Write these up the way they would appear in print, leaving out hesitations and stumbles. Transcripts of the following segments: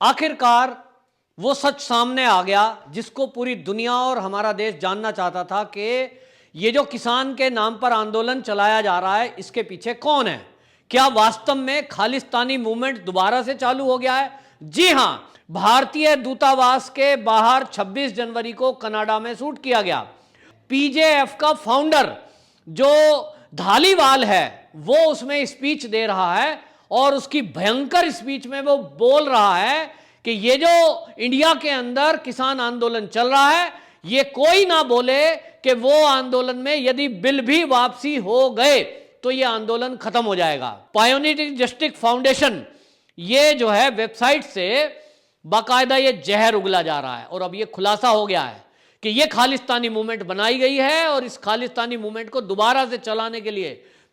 आखिरकार वो सच सामने आ गया जिसको पूरी दुनिया और हमारा देश जानना चाहता था कि ये जो किसान के नाम पर आंदोलन चलाया जा रहा है इसके पीछे कौन है। क्या वास्तव में खालिस्तानी मूवमेंट दोबारा से चालू हो गया है? जी हां, भारतीय दूतावास के बाहर 26 जनवरी को कनाडा में शूट किया गया। पीजेएफ का फाउंडर जो धालीवाल है वो उसमें स्पीच दे रहा है और उसकी भयंकर स्पीच में वो बोल रहा है कि ये जो इंडिया के अंदर किसान आंदोलन चल रहा है ये कोई ना बोले कि वो आंदोलन में यदि बिल भी वापसी हो गए तो ये आंदोलन खत्म हो जाएगा। पायोनियर जस्टिस फाउंडेशन ये जो है वेबसाइट से बाकायदा ये जहर उगला जा रहा है और अब ये खुलासा हो गया है कि ये खालिस्तानी मूवमेंट बनाई गई है और इस खालिस्तानी मूवमेंट को दोबारा से चलाने के लिए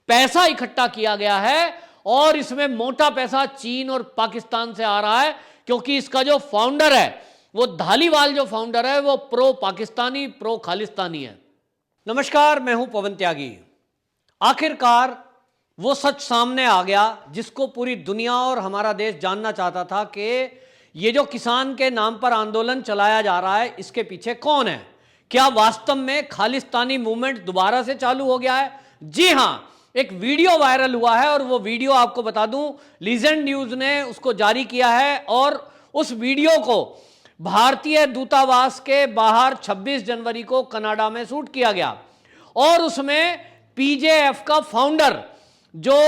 पैसा इकट्ठा किया गया है और इसमें मोटा पैसा चीन और पाकिस्तान से आ रहा है क्योंकि इसका जो फाउंडर है वो धालीवाल जो फाउंडर है वो प्रो पाकिस्तानी प्रो खालिस्तानी है। नमस्कार, मैं हूं पवन त्यागी। आखिरकार वो सच सामने आ गया जिसको पूरी दुनिया और हमारा देश जानना चाहता था कि ये जो किसान के नाम पर आंदोलन चलाया जा रहा है इसके पीछे कौन है। क्या वास्तव में खालिस्तानी मूवमेंट दोबारा से चालू हो गया है? जी हां, एक वीडियो वायरल हुआ है और वो वीडियो आपको बता दूं लीजेंड न्यूज ने उसको जारी किया है और उस वीडियो को भारतीय दूतावास के बाहर 26 जनवरी को कनाडा में शूट किया गया और उसमें पीजेएफ का फाउंडर जो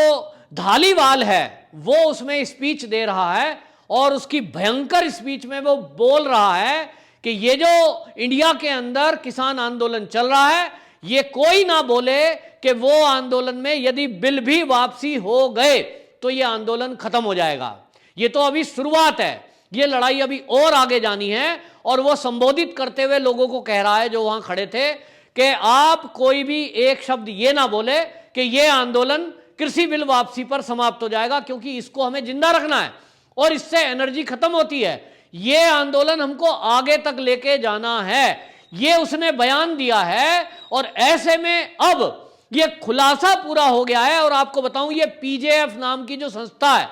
धालीवाल है वो उसमें स्पीच दे रहा है और उसकी भयंकर स्पीच में वो बोल रहा है कि ये जो इंडिया के अंदर किसान आंदोलन चल रहा है ये कोई ना बोले कि वो आंदोलन में यदि बिल भी वापसी हो गए तो ये आंदोलन खत्म हो जाएगा। ये तो अभी शुरुआत है, ये लड़ाई अभी और आगे जानी है। और वो संबोधित करते हुए लोगों को कह रहा है जो वहां खड़े थे कि आप कोई भी एक शब्द ये ना बोले कि ये आंदोलन कृषि बिल वापसी पर समाप्त हो जाएगा क्योंकि इसको हमें जिंदा रखना है और इससे एनर्जी खत्म होती है। ये आंदोलन हमको आगे तक लेके जाना है, ये उसने बयान दिया है। और ऐसे में अब ये खुलासा पूरा हो गया है और आपको बताऊं ये पीजेएफ नाम की जो संस्था है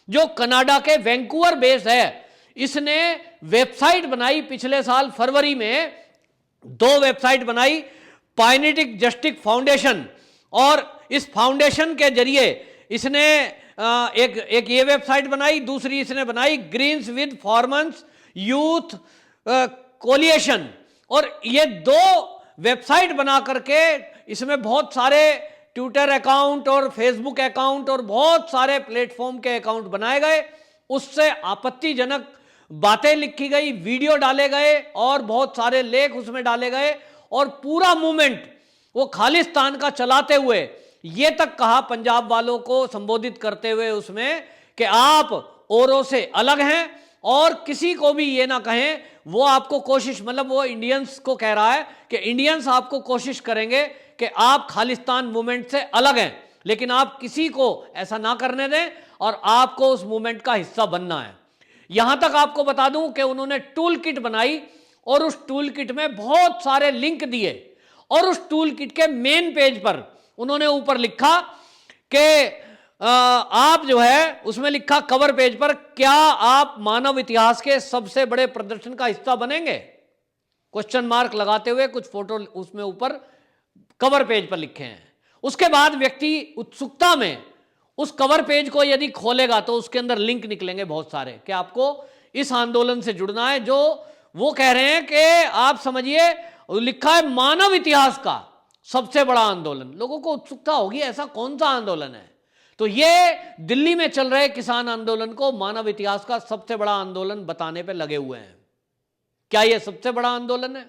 जो कनाडा के वैंकूवर बेस है, इसने वेबसाइट बनाई पिछले साल फरवरी में। 2 वेबसाइट बनाई, पायोनियर जस्टिस फाउंडेशन और इस फाउंडेशन के जरिए इसने एक ये वेबसाइट बनाई, दूसरी इसने बनाई greens with farmers youth coalition. और ये 2 वेबसाइट बना करके इसमें बहुत सारे ट्विटर अकाउंट और फेसबुक अकाउंट और बहुत सारे प्लेटफॉर्म के अकाउंट बनाए गए, उससे आपत्तिजनक बातें लिखी गई, वीडियो डाले गए और बहुत सारे लेख उसमें डाले गए और पूरा मूवमेंट वो खालिस्तान का चलाते हुए ये तक कहा पंजाब वालों को संबोधित करते हुए उसमें कि आप औरों से अलग हैं और किसी को भी ये ना कहें, वो आपको कोशिश, मतलब वो इंडियंस को कह रहा है कि इंडियंस आपको कोशिश करेंगे कि आप खालिस्तान मूवमेंट से अलग हैं, लेकिन आप किसी को ऐसा ना करने दें और आपको उस मूवमेंट का हिस्सा बनना है। यहां तक आपको बता दूं कि उन्होंने टूल किट बनाई और उस टूल किट में बहुत सारे लिंक दिए और उस टूल किट के मेन पेज पर उन्होंने ऊपर लिखा कि आप जो है उसमें लिखा कवर पेज पर, क्या आप मानव इतिहास के सबसे बड़े प्रदर्शन का हिस्सा बनेंगे? क्वेश्चन मार्क लगाते हुए कुछ फोटो उसमें ऊपर कवर पेज पर लिखे हैं। उसके बाद व्यक्ति उत्सुकता में उस कवर पेज को यदि खोलेगा तो उसके अंदर लिंक निकलेंगे बहुत सारे कि आपको इस आंदोलन से जुड़ना है। जो वो कह रहे हैं कि आप समझिए लिखा है मानव इतिहास का सबसे बड़ा आंदोलन। लोगों को उत्सुकता होगी ऐसा कौन सा आंदोलन है, तो ये दिल्ली में चल रहे किसान आंदोलन को मानव इतिहास का सबसे बड़ा आंदोलन बताने पे लगे हुए हैं। क्या ये सबसे बड़ा आंदोलन है?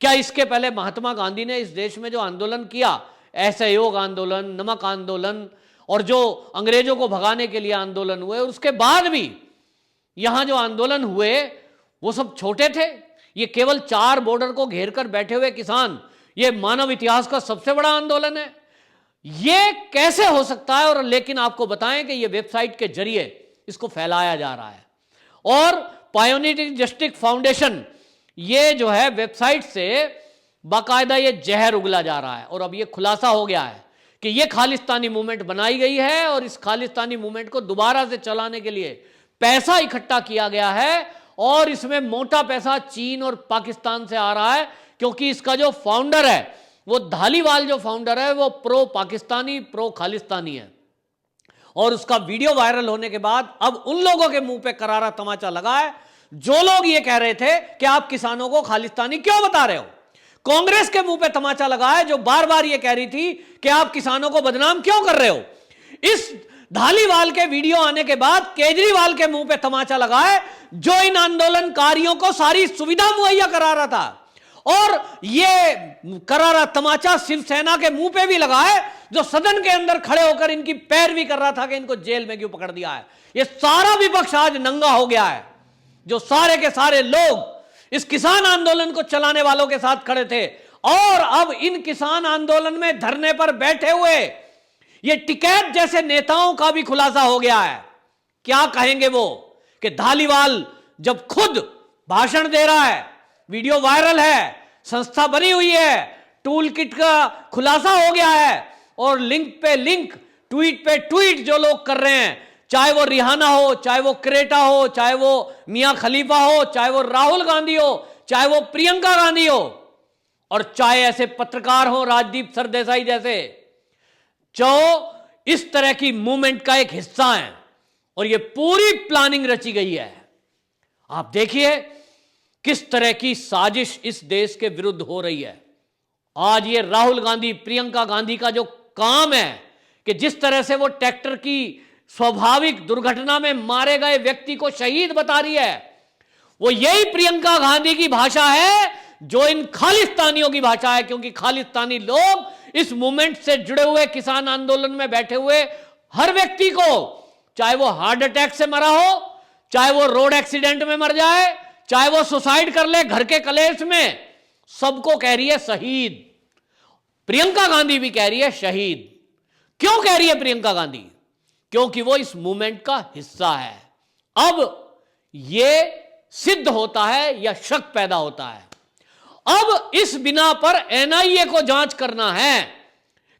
क्या इसके पहले महात्मा गांधी ने इस देश में जो आंदोलन किया, असहयोग आंदोलन, नमक आंदोलन और जो अंग्रेजों को भगाने के लिए आंदोलन हुए, और उसके बाद भी यहां जो आंदोलन हुए वो सब छोटे थे? ये केवल 4 बॉर्डर को घेर कर बैठे हुए किसान, ये मानव इतिहास का सबसे बड़ा आंदोलन है? ये कैसे हो सकता है? और लेकिन आपको बताएं कि ये वेबसाइट के जरिए इसको फैलाया जा रहा है और पायोनियर जस्टिस फाउंडेशन ये जो है वेबसाइट से बाकायदा ये जहर उगला जा रहा है और अब ये खुलासा हो गया है कि ये खालिस्तानी मूवमेंट बनाई गई है और इस खालिस्तानी मूवमेंट को दोबारा से चलाने के लिए पैसा इकट्ठा किया गया है और इसमें मोटा पैसा चीन और पाकिस्तान से आ रहा है, क्योंकि इसका जो फाउंडर है, वो धालीवाल जो फाउंडर है, वो प्रो पाकिस्तानी, प्रो खालिस्तानी है। और उसका वीडियो वायरल होने के बाद अब उन लोगों के मुंह पे करारा तमाचा लगा है जो लोग ये कह रहे थे कि आप किसानों को खालिस्तानी क्यों बता रहे हो। कांग्रेस के मुंह पे तमाचा लगा है जो बार बार ये कह रही थी कि आप किसानों को बदनाम क्यों कर रहे हो। इस धालीवाल के वीडियो आने के बाद केजरीवाल के मुंह पे तमाचा लगा है जो इन आंदोलनकारियों को सारी सुविधा मुहैया करा रहा था। और ये करारा तमाचा शिवसेना के मुंह पे भी लगा है जो सदन के अंदर खड़े होकर इनकी पैरवी कर रहा था कि इनको जेल में क्यों पकड़ दिया है। ये सारा विपक्ष आज नंगा हो गया है। जो सारे के सारे लोग इस किसान आंदोलन को चलाने वालों के साथ खड़े थे और अब इन किसान आंदोलन में धरने पर बैठे हुए ये टिकैत जैसे नेताओं का भी खुलासा हो गया है। क्या कहेंगे वो कि धालीवाल जब खुद भाषण दे रहा है, वीडियो वायरल है, संस्था बनी हुई है, टूल किट का खुलासा हो गया है और लिंक पे लिंक, ट्वीट पे ट्वीट जो लोग कर रहे हैं, चाहे वो रिहाना हो, चाहे वो क्रेटा हो, चाहे वो मियां खलीफा हो, चाहे वो राहुल गांधी हो, चाहे वो प्रियंका गांधी हो, और चाहे ऐसे पत्रकार हो राजदीप सरदेसाई जैसे, जो इस तरह की मूवमेंट का एक हिस्सा है और ये पूरी प्लानिंग रची गई है। आप देखिए किस तरह की साजिश इस देश के विरुद्ध हो रही है। आज ये राहुल गांधी, प्रियंका गांधी का जो काम है कि जिस तरह से वो ट्रैक्टर की स्वाभाविक दुर्घटना में मारे गए व्यक्ति को शहीद बता रही है, वो यही प्रियंका गांधी की भाषा है जो इन खालिस्तानियों की भाषा है। क्योंकि खालिस्तानी लोग इस मूवमेंट से जुड़े हुए किसान आंदोलन में बैठे हुए हर व्यक्ति को, चाहे वो हार्ट अटैक से मरा हो, चाहे वो रोड एक्सीडेंट में मर जाए, चाहे वो सुसाइड कर ले घर के कलेश में, सबको कह रही है शहीद। प्रियंका गांधी भी कह रही है शहीद। क्यों कह रही है प्रियंका गांधी? क्योंकि वो इस मूवमेंट का हिस्सा है। अब यह सिद्ध होता है या शक पैदा होता है। अब इस बिना पर एनआईए को जांच करना है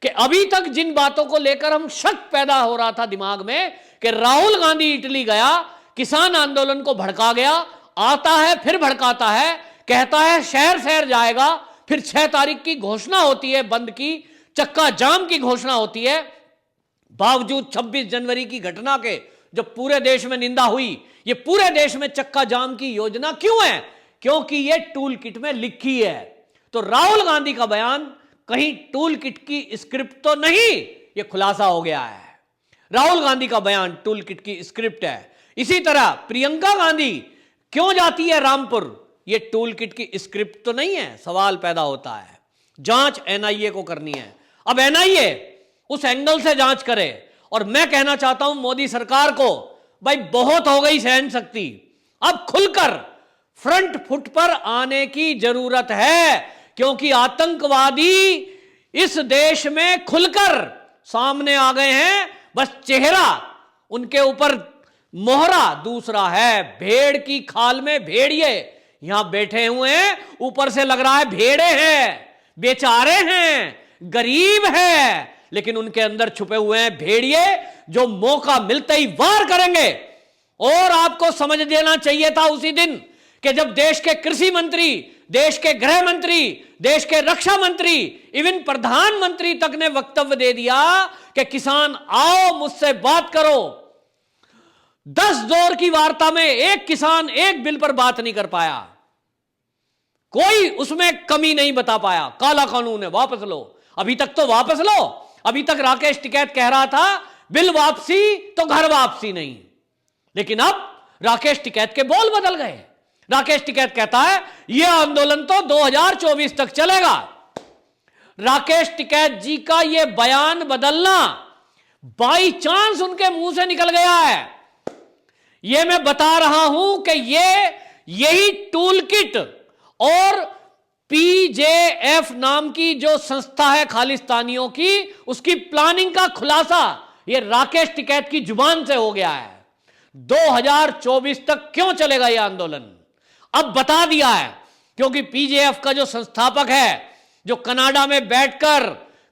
कि अभी तक जिन बातों को लेकर हम शक पैदा हो रहा था दिमाग में कि राहुल गांधी इटली गया, किसान आंदोलन को भड़का गया, आता है फिर भड़काता है, कहता है शहर शहर जाएगा, फिर 6 तारीख की घोषणा होती है बंद की, चक्का जाम की घोषणा होती है, बावजूद 26 जनवरी की घटना के जब पूरे देश में निंदा हुई। ये पूरे देश में चक्का जाम की योजना क्यों है? क्योंकि ये टूल किट में लिखी है। तो राहुल गांधी का बयान कहीं टूल किट की स्क्रिप्ट तो नहीं, ये खुलासा हो गया है। राहुल गांधी का बयान टूल किट की स्क्रिप्ट है। इसी तरह प्रियंका गांधी क्यों जाती है रामपुर, ये टूल किट की स्क्रिप्ट तो नहीं है। सवाल पैदा होता है। जांच एनआईए को करनी है। अब एनआईए उस एंगल से जांच करे। और मैं कहना चाहता हूं मोदी सरकार को, भाई बहुत हो गई सहन शक्ति, अब खुलकर फ्रंट फुट पर आने की जरूरत है। क्योंकि आतंकवादी इस देश में खुलकर सामने आ गए हैं। बस चेहरा उनके ऊपर मोहरा दूसरा है। भेड़ की खाल में भेड़िए यहां बैठे हुए हैं, ऊपर से लग रहा है भेड़े हैं, बेचारे हैं, गरीब हैं, लेकिन उनके अंदर छुपे हुए हैं भेड़िए जो मौका मिलते ही वार करेंगे। और आपको समझ देना चाहिए था उसी दिन कि जब देश के कृषि मंत्री, देश के गृह मंत्री, देश के रक्षा मंत्री, इवन प्रधानमंत्री तक ने वक्तव्य दे दिया कि किसान आओ मुझसे बात करो। 10 दौर की वार्ता में एक किसान एक बिल पर बात नहीं कर पाया, कोई उसमें कमी नहीं बता पाया। काला कानून है, वापस लो। अभी तक तो वापस लो। अभी तक राकेश टिकैत कह रहा था बिल वापसी तो घर वापसी नहीं, लेकिन अब राकेश टिकैत के बोल बदल गए। राकेश टिकैत कहता है यह आंदोलन तो 2024 तक चलेगा। राकेश टिकैत जी का यह बयान बदलना बाई चांस उनके मुंह से निकल गया है। यह मैं बता रहा हूं कि यही टूल किट और पीजेएफ नाम की जो संस्था है खालिस्तानियों की, उसकी प्लानिंग का खुलासा यह राकेश टिकैत की जुबान से हो गया है। 2024 तक क्यों चलेगा यह आंदोलन, अब बता दिया है। क्योंकि पीजेएफ का जो संस्थापक है, जो कनाडा में बैठकर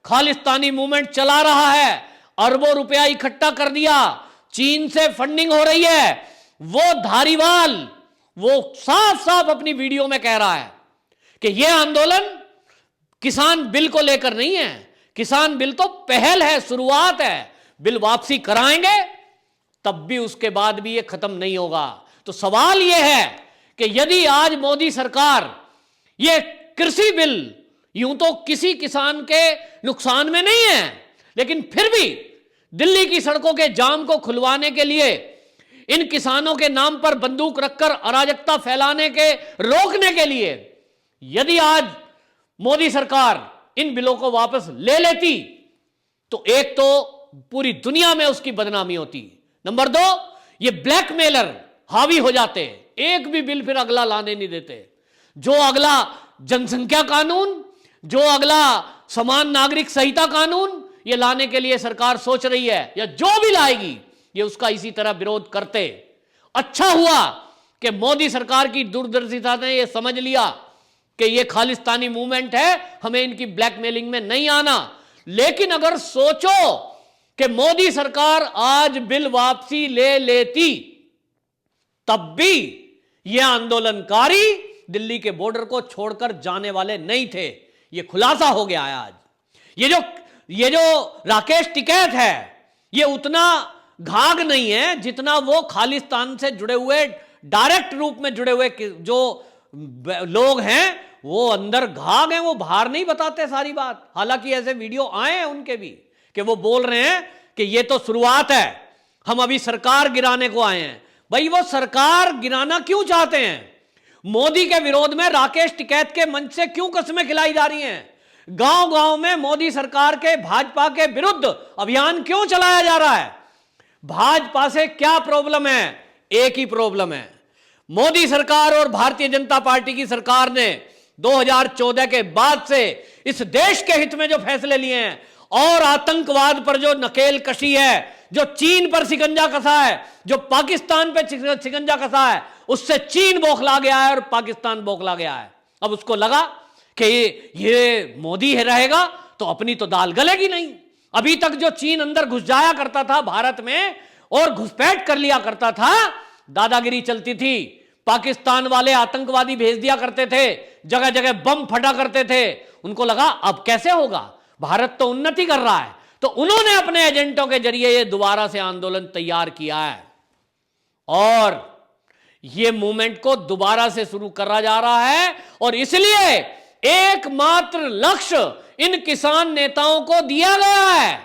खालिस्तानी मूवमेंट चला रहा है, अरबों रुपया इकट्ठा कर दिया, चीन से फंडिंग हो रही है, वो धारीवाल वो साफ साफ अपनी वीडियो में कह रहा है कि यह आंदोलन किसान बिल को लेकर नहीं है, किसान बिल तो पहल है, शुरुआत है, बिल वापसी कराएंगे तब भी उसके बाद भी यह खत्म नहीं होगा। तो सवाल यह है कि यदि आज मोदी सरकार यह कृषि बिल यूं तो किसी किसान के नुकसान में नहीं है, लेकिन फिर भी दिल्ली की सड़कों के जाम को खुलवाने के लिए, इन किसानों के नाम पर बंदूक रखकर अराजकता फैलाने के रोकने के लिए यदि आज मोदी सरकार इन बिलों को वापस ले लेती तो एक तो पूरी दुनिया में उसकी बदनामी होती, नंबर 2 ये ब्लैकमेलर हावी हो जाते, एक भी बिल फिर अगला लाने नहीं देते। जो अगला जनसंख्या कानून, जो अगला समान नागरिक संहिता कानून ये लाने के लिए सरकार सोच रही है या जो भी लाएगी ये उसका इसी तरह विरोध करते। अच्छा हुआ कि मोदी सरकार की दूरदर्शिता ने यह समझ लिया कि यह खालिस्तानी मूवमेंट है, हमें इनकी ब्लैकमेलिंग में नहीं आना। लेकिन अगर सोचो कि मोदी सरकार आज बिल वापसी ले लेती तब भी यह आंदोलनकारी दिल्ली के बॉर्डर को छोड़कर जाने वाले नहीं थे। यह खुलासा हो गया है आज। ये जो राकेश टिकैत है ये उतना घाघ नहीं है जितना वो खालिस्तान से जुड़े हुए, डायरेक्ट रूप में जुड़े हुए जो लोग हैं वो अंदर घाघ हैं, वो बाहर नहीं बताते सारी बात। हालांकि ऐसे वीडियो आए हैं उनके भी कि वो बोल रहे हैं कि ये तो शुरुआत है, हम अभी सरकार गिराने को आए हैं। भाई वो सरकार गिराना क्यों चाहते हैं? मोदी के विरोध में राकेश टिकैत के मंच से क्यों कस्में खिलाई जा रही हैं? गांव गांव में मोदी सरकार के भाजपा के विरुद्ध अभियान क्यों चलाया जा रहा है? भाजपा से क्या प्रॉब्लम है? एक ही प्रॉब्लम है, मोदी सरकार और भारतीय जनता पार्टी की सरकार ने 2014 के बाद से इस देश के हित में जो फैसले लिए हैं और आतंकवाद पर जो नकेल कशी है, जो चीन पर शिकंजा कसा है, जो पाकिस्तान पर शिकंजा कसा है, उससे चीन बौखला गया है और पाकिस्तान बौखला गया है। अब उसको लगा कि ये मोदी है रहेगा तो अपनी तो दाल गलेगी नहीं। अभी तक जो चीन अंदर घुस जाया करता था भारत में और घुसपैठ कर लिया करता था, दादागिरी चलती थी, पाकिस्तान वाले आतंकवादी भेज दिया करते थे, जगह जगह बम फटा करते थे। उनको लगा अब कैसे होगा, भारत तो उन्नति कर रहा है, तो उन्होंने अपने एजेंटों के जरिए ये दोबारा से आंदोलन तैयार किया है और ये मूवमेंट को दोबारा से शुरू करा जा रहा है। और इसलिए एकमात्र लक्ष्य इन किसान नेताओं को दिया गया है,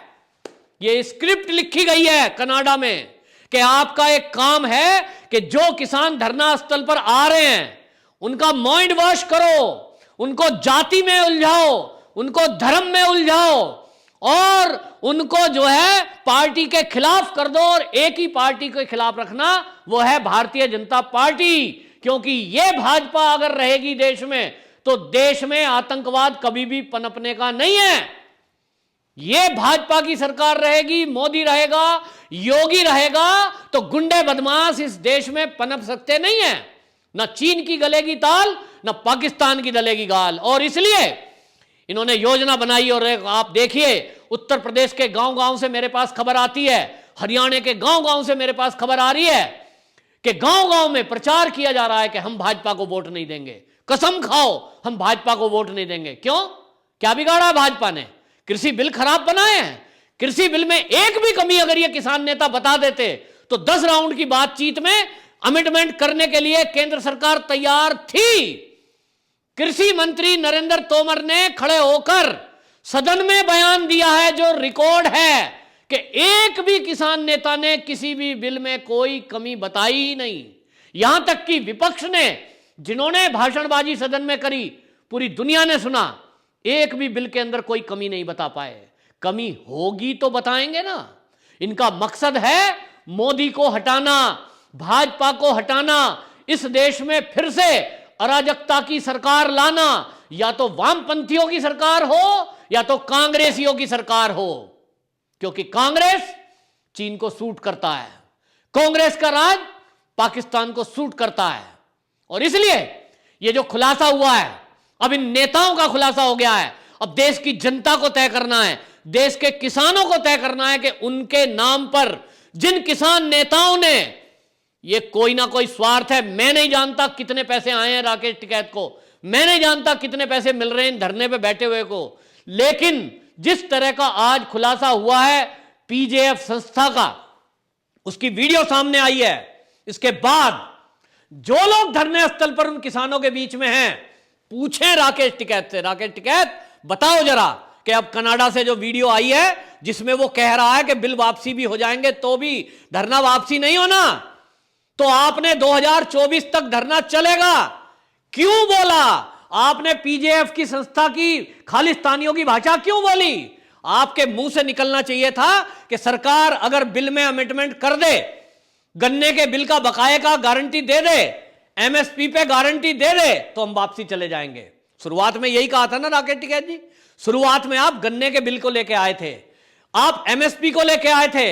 ये स्क्रिप्ट लिखी गई है कनाडा में कि आपका एक काम है कि जो किसान धरना स्थल पर आ रहे हैं उनका माइंड वॉश करो, उनको जाति में उलझाओ, उनको धर्म में उलझाओ और उनको जो है पार्टी के खिलाफ कर दो। और एक ही पार्टी के खिलाफ रखना, वो है भारतीय जनता पार्टी, क्योंकि ये भाजपा अगर रहेगी देश में तो देश में आतंकवाद कभी भी पनपने का नहीं है। ये भाजपा की सरकार रहेगी, मोदी रहेगा, योगी रहेगा तो गुंडे बदमाश इस देश में पनप सकते नहीं है। ना चीन की गलेगी ताल, ना पाकिस्तान की गलेगी गाल। और इसलिए इन्होंने योजना बनाई। और आप देखिए उत्तर प्रदेश के गांव-गांव से मेरे पास खबर आती है, हरियाणा के गांव-गांव से मेरे पास खबर आ रही है कि गांव-गांव में प्रचार किया जा रहा है कि हम भाजपा को वोट नहीं देंगे, कसम खाओ हम भाजपा को वोट नहीं देंगे। क्यों? क्या बिगाड़ा भाजपा ने? कृषि बिल खराब बनाए हैं। कृषि बिल में एक भी कमी अगर ये किसान नेता बता देते तो 10 राउंड की बातचीत में अमेंडमेंट करने के लिए केंद्र सरकार तैयार थी। कृषि मंत्री नरेंद्र तोमर ने खड़े होकर सदन में बयान दिया है, जो रिकॉर्ड है, कि एक भी किसान नेता ने किसी भी बिल में कोई कमी बताई ही नहीं। यहां तक कि विपक्ष ने, जिन्होंने भाषणबाजी सदन में करी, पूरी दुनिया ने सुना, एक भी बिल के अंदर कोई कमी नहीं बता पाए। कमी होगी तो बताएंगे ना। इनका मकसद है मोदी को हटाना, भाजपा को हटाना, इस देश में फिर से अराजकता की सरकार लाना, या तो वामपंथियों की सरकार हो या तो कांग्रेसियों की सरकार हो, क्योंकि कांग्रेस चीन को सूट करता है, कांग्रेस का राज पाकिस्तान को सूट करता है। और इसलिए ये जो खुलासा हुआ है, अब इन नेताओं का खुलासा हो गया है। अब देश की जनता को तय करना है, देश के किसानों को तय करना है कि उनके नाम पर जिन किसान नेताओं ने ये कोई ना कोई स्वार्थ है। मैं नहीं जानता कितने पैसे आए हैं राकेश टिकैत को, मैं नहीं जानता कितने पैसे मिल रहे हैं धरने पे बैठे हुए को, लेकिन जिस तरह का आज खुलासा हुआ है पीजेएफ संस्था का, उसकी वीडियो सामने आई है, इसके बाद जो लोग धरने स्थल पर उन किसानों के बीच में हैं, पूछें राकेश टिकैत से, राकेश टिकैत बताओ जरा कि अब कनाडा से जो वीडियो आई है जिसमें वो कह रहा है कि बिल वापसी भी हो जाएंगे तो भी धरना वापसी नहीं होना, तो आपने 2024 तक धरना चलेगा क्यों बोला? आपने पीजेएफ की संस्था की खालिस्तानियों की भाषा क्यों बोली? आपके मुंह से निकलना चाहिए था कि सरकार अगर बिल में अमेंडमेंट कर दे, गन्ने के बिल का बकाये का गारंटी दे दे, एमएसपी पे गारंटी दे दे, तो हम वापसी चले जाएंगे। शुरुआत में यही कहा था ना राकेश टिकैत जी, शुरुआत में आप गन्ने के बिल को लेके आए थे, आप एमएसपी को लेके आए थे,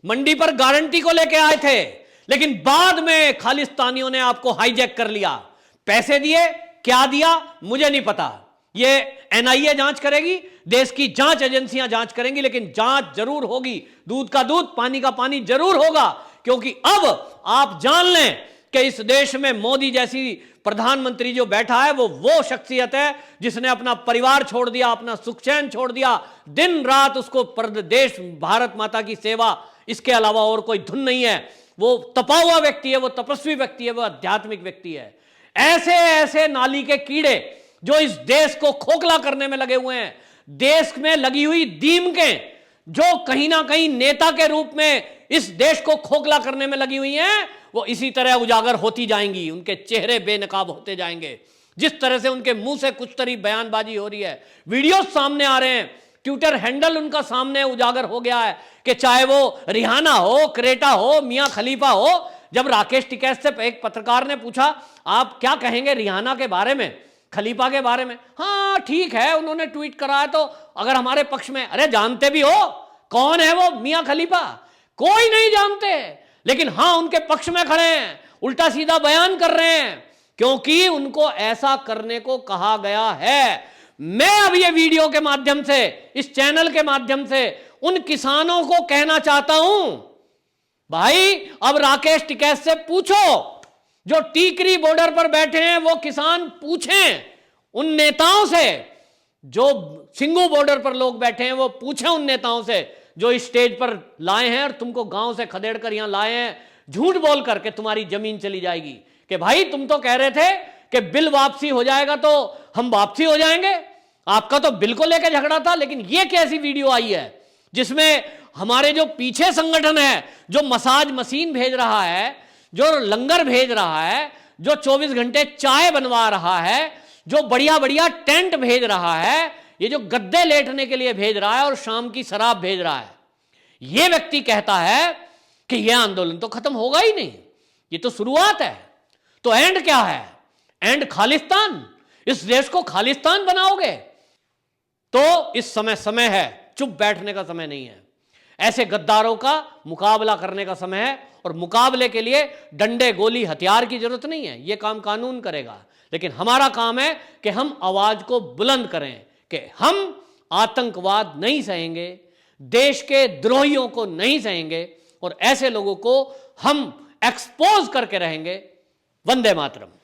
मंडी पर गारंटी को लेके आए थे, लेकिन बाद में खालिस्तानियों ने आपको हाईजैक कर लिया। पैसे दिए, क्या दिया मुझे नहीं पता, ये एनआईए जांच करेगी, देश की जांच एजेंसियां जांच करेंगी, लेकिन जांच जरूर होगी, दूध का दूध पानी का पानी जरूर होगा, क्योंकि अब आप जान लें कि इस देश में मोदी जैसी प्रधानमंत्री जो बैठा है वो शख्सियत है जिसने अपना परिवार छोड़ दिया, अपना सुख चैन छोड़ दिया, दिन रात उसको देश भारत माता की सेवा, इसके अलावा और कोई धुन नहीं है। वो तपा हुआ व्यक्ति है, वो तपस्वी व्यक्ति है, वो आध्यात्मिक व्यक्ति है। ऐसे ऐसे नाली के कीड़े जो इस देश को खोखला करने में लगे हुए हैं, देश में लगी हुई दीमकें जो कहीं ना कहीं नेता के रूप में इस देश को खोखला करने में लगी हुई हैं, वो इसी तरह उजागर होती जाएंगी, उनके चेहरे बेनकाब होते जाएंगे। जिस तरह से उनके मुंह से कुछ तरी बयानबाजी हो रही है, वीडियो सामने आ रहे हैं, ट्विटर हैंडल उनका सामने उजागर हो गया है कि चाहे वो रिहाना हो, क्रेटा हो, मियां खलीफा हो। जब राकेश टिकैत से एक पत्रकार ने पूछा आप क्या कहेंगे रिहाना के बारे में, खलीफा के बारे में, हाँ ठीक है उन्होंने ट्वीट करा है तो अगर हमारे पक्ष में, अरे जानते भी हो कौन है वो मियां खलीफा? कोई नहीं जानते, लेकिन हां उनके पक्ष में खड़े हैं, उल्टा सीधा बयान कर रहे हैं, क्योंकि उनको ऐसा करने को कहा गया है। मैं अब ये वीडियो के माध्यम से, इस चैनल के माध्यम से उन किसानों को कहना चाहता हूं, भाई अब राकेश टिकैत से पूछो, जो टीकरी बॉर्डर पर बैठे हैं वो किसान पूछें उन नेताओं से, जो सिंगू बॉर्डर पर लोग बैठे हैं वो पूछें उन नेताओं से जो इस स्टेज पर लाए हैं और तुमको गांव से खदेड़ कर यहां लाए हैं, झूठ बोल करके तुम्हारी जमीन चली जाएगी कि भाई तुम तो कह रहे थे कि बिल वापसी हो जाएगा तो हम वापसी हो जाएंगे, आपका तो बिल को लेकर झगड़ा था। लेकिन ये कैसी वीडियो आई है जिसमें हमारे जो पीछे संगठन है, जो मसाज मशीन भेज रहा है, जो लंगर भेज रहा है, जो 24 घंटे चाय बनवा रहा है, जो बढ़िया बढ़िया टेंट भेज रहा है, ये जो गद्दे लेटने के लिए भेज रहा है और शाम की शराब भेज रहा है, ये व्यक्ति कहता है कि यह आंदोलन तो खत्म होगा ही नहीं, ये तो शुरुआत है। तो एंड क्या है? एंड खालिस्तान, इस देश को खालिस्तान बनाओगे? तो इस समय है, चुप बैठने का समय नहीं है, ऐसे गद्दारों का मुकाबला करने का समय है। और मुकाबले के लिए डंडे गोली हथियार की जरूरत नहीं है, यह काम कानून करेगा, लेकिन हमारा काम है कि हम आवाज को बुलंद करें कि हम आतंकवाद नहीं सहेंगे, देश के द्रोहियों को नहीं सहेंगे और ऐसे लोगों को हम एक्सपोज करके रहेंगे। वंदे मातरम।